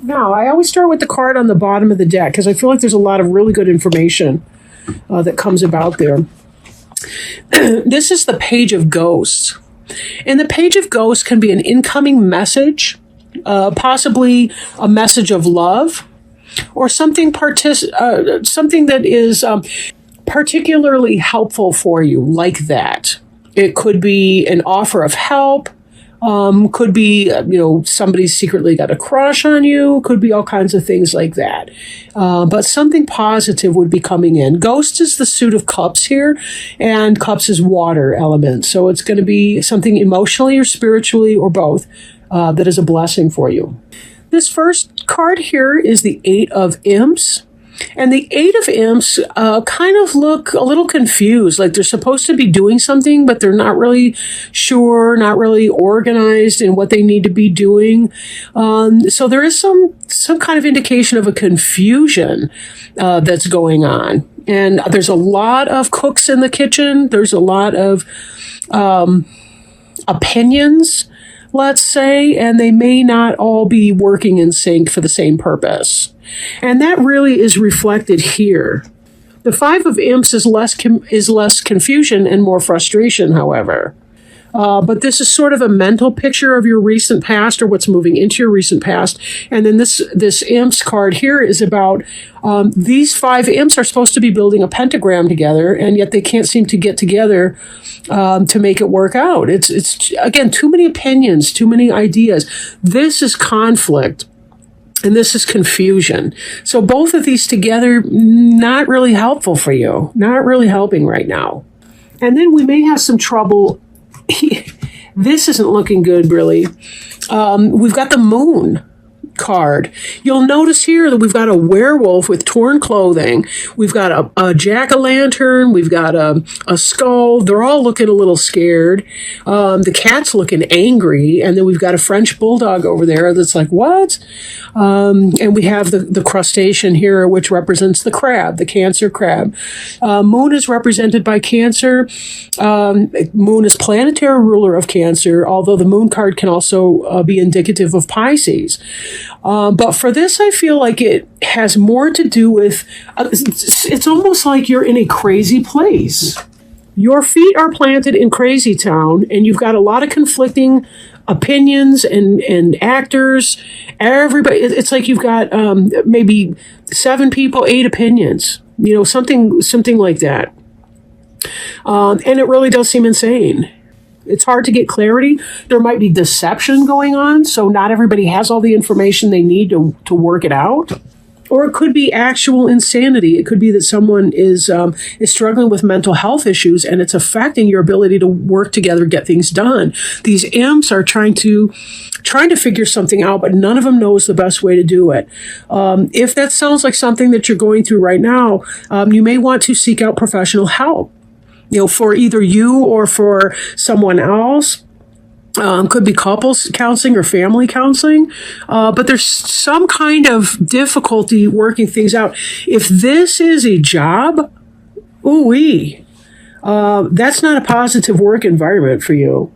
Now, I always start with the card on the bottom of the deck because I feel like there's a lot of really good information that comes about there. This is the Page of Ghosts. And the Page of Ghosts can be an incoming message, possibly a message of love, or something that is particularly helpful for you, like that. It could be an offer of help. Could be, somebody's secretly got a crush on you. Could be all kinds of things like that. But something positive would be coming in. Ghost is the suit of cups here, and cups is water element. So it's going to be something emotionally or spiritually or both that is a blessing for you. This first card here is the Eight of Imps. And the Eight of Imps kind of look a little confused, like they're supposed to be doing something, but they're not really sure, not really organized in what they need to be doing. So there is some kind of indication of a confusion that's going on. And there's a lot of cooks in the kitchen. There's a lot of opinions, let's say, and they may not all be working in sync for the same purpose. And that really is reflected here. The Five of Imps is less confusion and more frustration, however. But this is sort of a mental picture of your recent past or what's moving into your recent past. And then this Imps card here is about these five imps are supposed to be building a pentagram together, and yet they can't seem to get together to make it work out. It's again, too many opinions, too many ideas. This is conflict. And this is confusion. So both of these together, not really helpful for you. Not really helping right now. And then we may have some trouble. This isn't looking good, really. We've got the Moon card. You'll notice here that we've got a werewolf with torn clothing. We've got a jack-o'-lantern. We've got a skull. They're all looking a little scared. The cat's looking angry. And then we've got a French bulldog over there that's like, what? And we have the crustacean here, which represents the crab, the Cancer crab. Moon is represented by Cancer. Moon is planetary ruler of Cancer, although the Moon card can also be indicative of Pisces. But for this, I feel like it has more to do with, it's almost like you're in a crazy place. Your feet are planted in Crazy Town, and you've got a lot of conflicting opinions and actors. Everybody, it's like you've got maybe 7 people, 8 opinions, something like that. And it really does seem insane. It's hard to get clarity. There might be deception going on, so not everybody has all the information they need to work it out. Or it could be actual insanity. It could be that someone is struggling with mental health issues, and it's affecting your ability to work together, get things done. These imps are trying to figure something out, but none of them knows the best way to do it. If that sounds like something that you're going through right now, you may want to seek out professional help. For either you or for someone else. Could be couples counseling or family counseling. But there's some kind of difficulty working things out. If this is a job, that's not a positive work environment for you.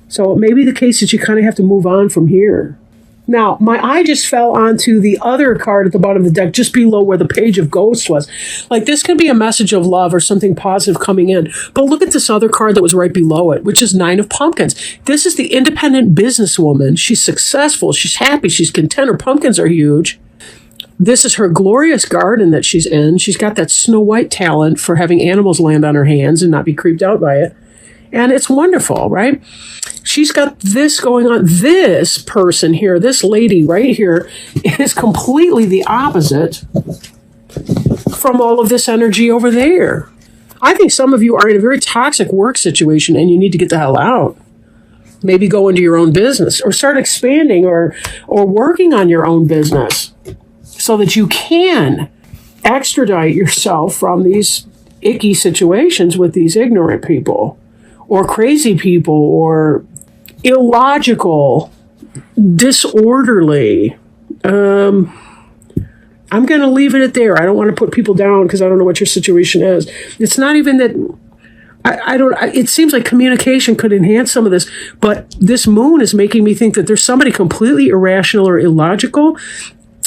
So it may be the case that you kind of have to move on from here. Now, my eye just fell onto the other card at the bottom of the deck, just below where the Page of Ghosts was. Like, this could be a message of love or something positive coming in. But look at this other card that was right below it, which is Nine of Pumpkins. This is the independent businesswoman. She's successful. She's happy. She's content. Her pumpkins are huge. This is her glorious garden that she's in. She's got that Snow White talent for having animals land on her hands and not be creeped out by it. And it's wonderful, right? She's got this going on. This person here, this lady right here, is completely the opposite from all of this energy over there. I think some of you are in a very toxic work situation and you need to get the hell out. Maybe go into your own business or start expanding or working on your own business so that you can extradite yourself from these icky situations with these ignorant people. Or crazy people, or illogical, disorderly. I'm going to leave it at there. I don't want to put people down because I don't know what your situation is. It's not even that. It seems like communication could enhance some of this, but this Moon is making me think that there's somebody completely irrational or illogical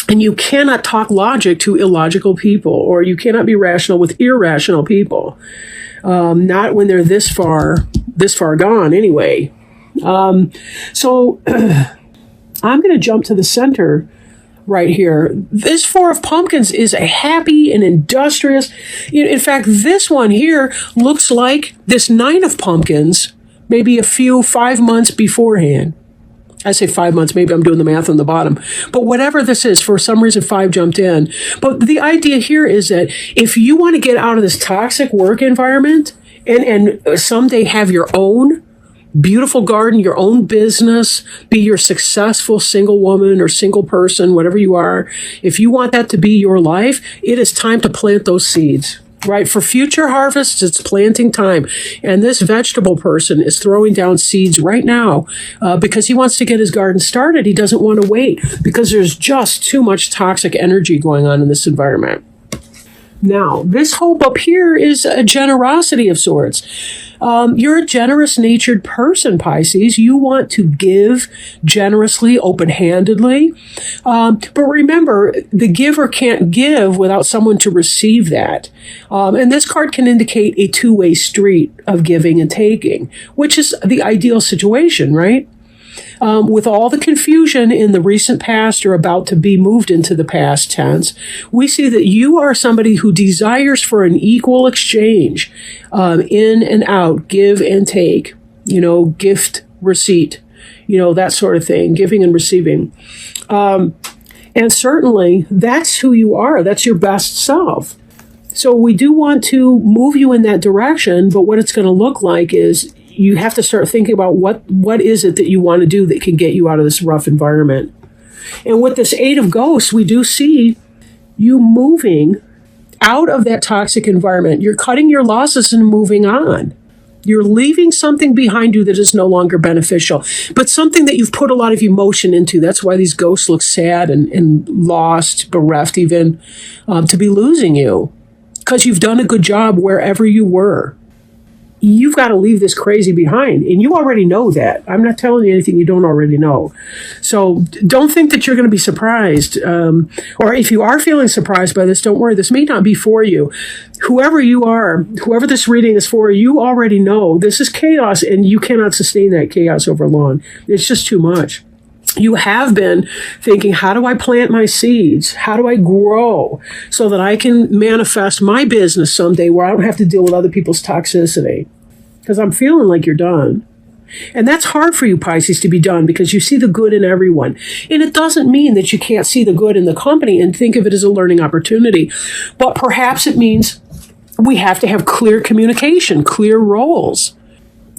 And you cannot talk logic to illogical people, or you cannot be rational with irrational people. Not when they're this far gone anyway. So I'm going to jump to the center right here. This Four of Pumpkins is a happy and industrious. In fact, this one here looks like this Nine of Pumpkins, maybe 5 months beforehand. I say 5 months, maybe I'm doing the math on the bottom. But whatever this is, for some reason, 5 jumped in. But the idea here is that if you want to get out of this toxic work environment and someday have your own beautiful garden, your own business, be your successful single woman or single person, whatever you are, if you want that to be your life, it is time to plant those seeds. Right? For future harvests, it's planting time. And this vegetable person is throwing down seeds right now because he wants to get his garden started. He doesn't want to wait because there's just too much toxic energy going on in this environment. Now, this hope up here is a generosity of sorts. You're a generous-natured person, Pisces. You want to give generously, open-handedly. But remember, the giver can't give without someone to receive that. And this card can indicate a two-way street of giving and taking, which is the ideal situation, right? With all the confusion in the recent past or about to be moved into the past tense, we see that you are somebody who desires for an equal exchange, in and out, give and take, gift, receipt, that sort of thing, giving and receiving. And certainly that's who you are. That's your best self. So we do want to move you in that direction, but what it's going to look like is you have to start thinking about what is it that you want to do that can get you out of this rough environment. And with this Eight of Ghosts, we do see you moving out of that toxic environment. You're cutting your losses and moving on. You're leaving something behind you that is no longer beneficial, but something that you've put a lot of emotion into. That's why these ghosts look sad and lost, bereft even, to be losing you, because you've done a good job wherever you were. You've got to leave this crazy behind. And you already know that. I'm not telling you anything you don't already know. So don't think that you're going to be surprised. Or if you are feeling surprised by this, don't worry. This may not be for you. Whoever you are, whoever this reading is for, you already know this is chaos and you cannot sustain that chaos over long. It's just too much. You have been thinking, how do I plant my seeds? How do I grow so that I can manifest my business someday where I don't have to deal with other people's toxicity? Because I'm feeling like you're done. And that's hard for you, Pisces, to be done because you see the good in everyone. And it doesn't mean that you can't see the good in the company and think of it as a learning opportunity. But perhaps it means we have to have clear communication, clear roles.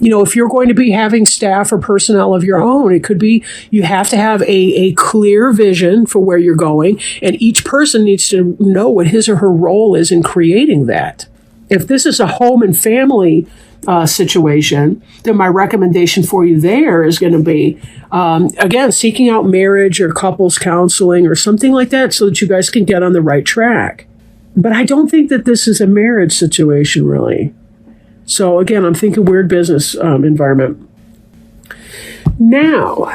If you're going to be having staff or personnel of your own, it could be you have to have a clear vision for where you're going, and each person needs to know what his or her role is in creating that. If this is a home and family situation, then my recommendation for you there is going to be, again, seeking out marriage or couples counseling or something like that so that you guys can get on the right track. But I don't think that this is a marriage situation, really. So again, I'm thinking weird business environment. Now,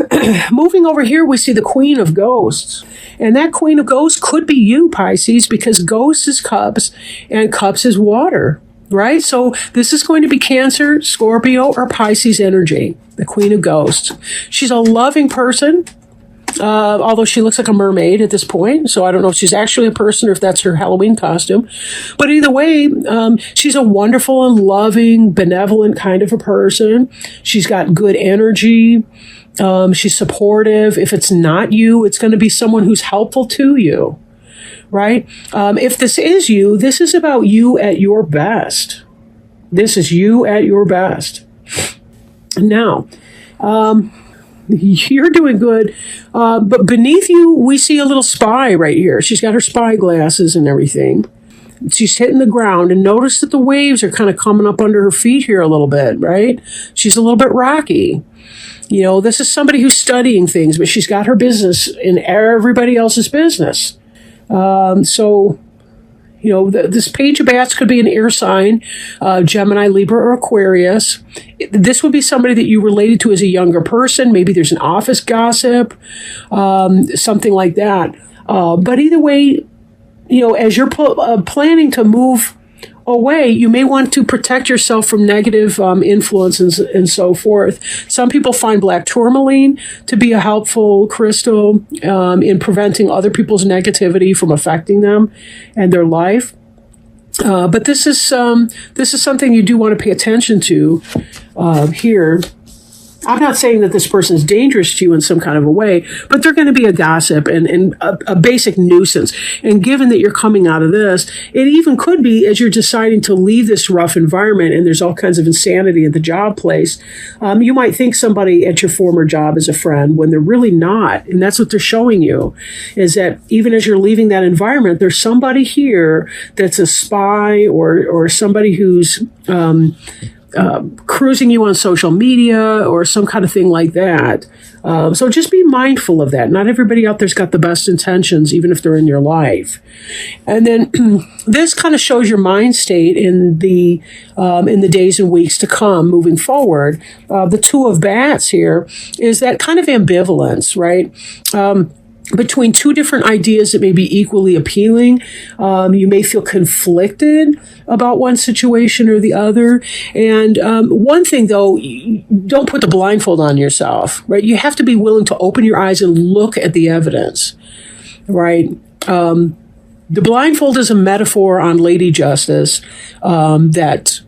moving over here, we see the Queen of Ghosts. And that Queen of Ghosts could be you, Pisces, because Ghosts is cups and cups is water, right? So this is going to be Cancer, Scorpio, or Pisces energy, the Queen of Ghosts. She's a loving person. Although she looks like a mermaid at this point, so I don't know if she's actually a person or if that's her Halloween costume. But either way, she's a wonderful and loving, benevolent kind of a person. She's got good energy. She's supportive. If it's not you, it's going to be someone who's helpful to you, right? If this is you, this is about you at your best. This is you at your best. Now, you're doing good, but beneath you, we see a little spy right here. She's got her spy glasses and everything. She's hitting the ground, and notice that the waves are kind of coming up under her feet here a little bit, right? She's a little bit rocky. This is somebody who's studying things, but she's got her business in everybody else's business. This Page of Bats could be an air sign, Gemini, Libra, or Aquarius. This would be somebody that you related to as a younger person. Maybe there's an office gossip, something like that. But either way, as you're planning to move away, you may want to protect yourself from negative influences and so forth. Some people find black tourmaline to be a helpful crystal in preventing other people's negativity from affecting them and their life. But this is something you do want to pay attention to here. I'm not saying that this person is dangerous to you in some kind of a way, but they're going to be a gossip and a basic nuisance. And given that you're coming out of this, it even could be as you're deciding to leave this rough environment and there's all kinds of insanity at the job place, you might think somebody at your former job is a friend when they're really not. And that's what they're showing you, is that even as you're leaving that environment, there's somebody here that's a spy or somebody who's cruising you on social media or some kind of thing like that. So just be mindful of that. Not everybody out there's got the best intentions, even if they're in your life. And then this kind of shows your mind state in the days and weeks to come, moving forward. The Two of Bats here is that kind of ambivalence, right? Between two different ideas that may be equally appealing. You may feel conflicted about one situation or the other. And one thing, though, don't put the blindfold on yourself, right? You have to be willing to open your eyes and look at the evidence, right? The blindfold is a metaphor on Lady Justice that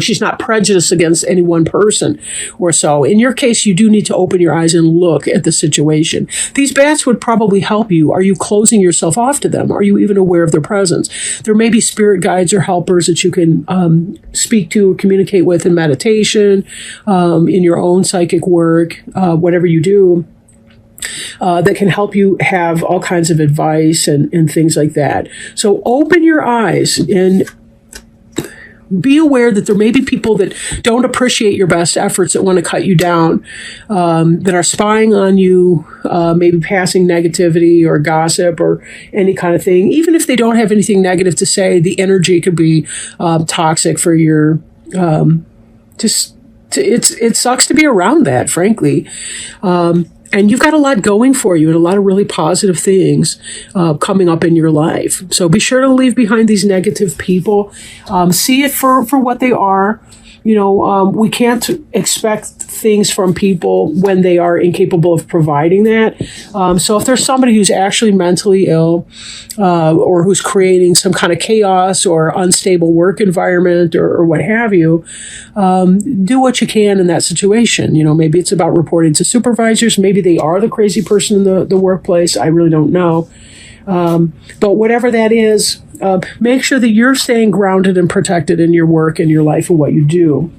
she's not prejudiced against any one person or so. In your case, you do need to open your eyes and look at the situation. These bats would probably help you. Are you closing yourself off to them? Are you even aware of their presence? There may be spirit guides or helpers that you can speak to or communicate with in meditation, in your own psychic work, whatever you do. That can help you have all kinds of advice and things like that. So open your eyes and be aware that there may be people that don't appreciate your best efforts, that want to cut you down, that are spying on you, maybe passing negativity or gossip or any kind of thing. Even if they don't have anything negative to say, the energy could be toxic for your it sucks to be around that, frankly. And you've got a lot going for you and a lot of really positive things coming up in your life. So be sure to leave behind these negative people. See it for what they are. We can't expect things from people when they are incapable of providing that. So if there's somebody who's actually mentally ill or who's creating some kind of chaos or unstable work environment or what have you, do what you can in that situation. Maybe it's about reporting to supervisors. Maybe they are the crazy person in the workplace. I really don't know. But whatever that is, make sure that you're staying grounded and protected in your work and your life and what you do.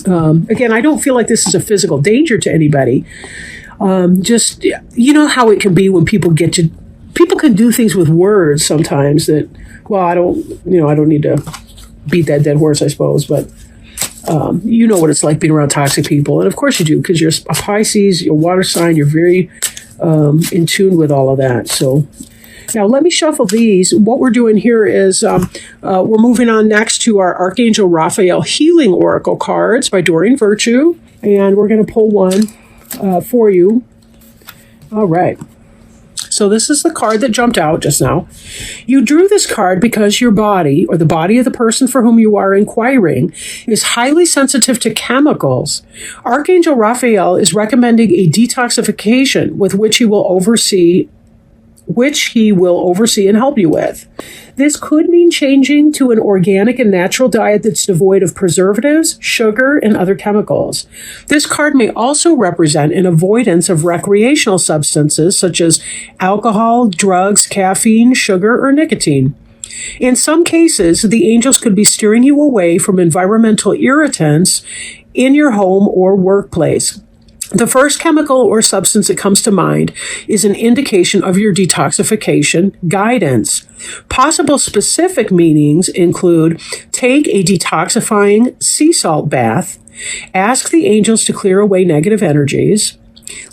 Again, I don't feel like this is a physical danger to anybody. Just, how it can be when people people can do things with words sometimes that, well, I don't need to beat that dead horse, I suppose, but you know what it's like being around toxic people. And of course you do, because you're a Pisces, you're a water sign, you're very in tune with all of that. So now let me shuffle these. What we're doing here is we're moving on next to our Archangel Raphael Healing Oracle cards by Doreen Virtue. And we're going to pull one for you. All right. So this is the card that jumped out just now. You drew this card because your body, or the body of the person for whom you are inquiring, is highly sensitive to chemicals. Archangel Raphael is recommending a detoxification with which he will oversee and help you with. This could mean changing to an organic and natural diet that's devoid of preservatives, sugar, and other chemicals. This card may also represent an avoidance of recreational substances such as alcohol, drugs, caffeine, sugar, or nicotine. In some cases, the angels could be steering you away from environmental irritants in your home or workplace. The first chemical or substance that comes to mind is an indication of your detoxification guidance. Possible specific meanings include take a detoxifying sea salt bath, ask the angels to clear away negative energies,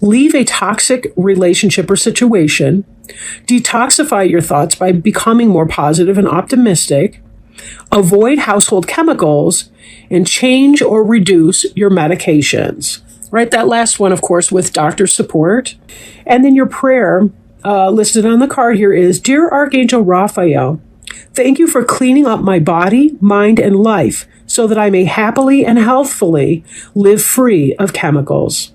leave a toxic relationship or situation, detoxify your thoughts by becoming more positive and optimistic, avoid household chemicals, and change or reduce your medications. Right, that last one, of course, with doctor support. And then your prayer listed on the card here is, Dear Archangel Raphael, thank you for cleaning up my body, mind, and life so that I may happily and healthfully live free of chemicals.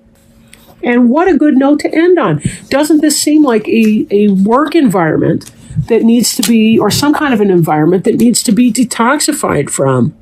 And what a good note to end on. Doesn't this seem like a work environment that needs to be, or some kind of an environment that needs to be detoxified from?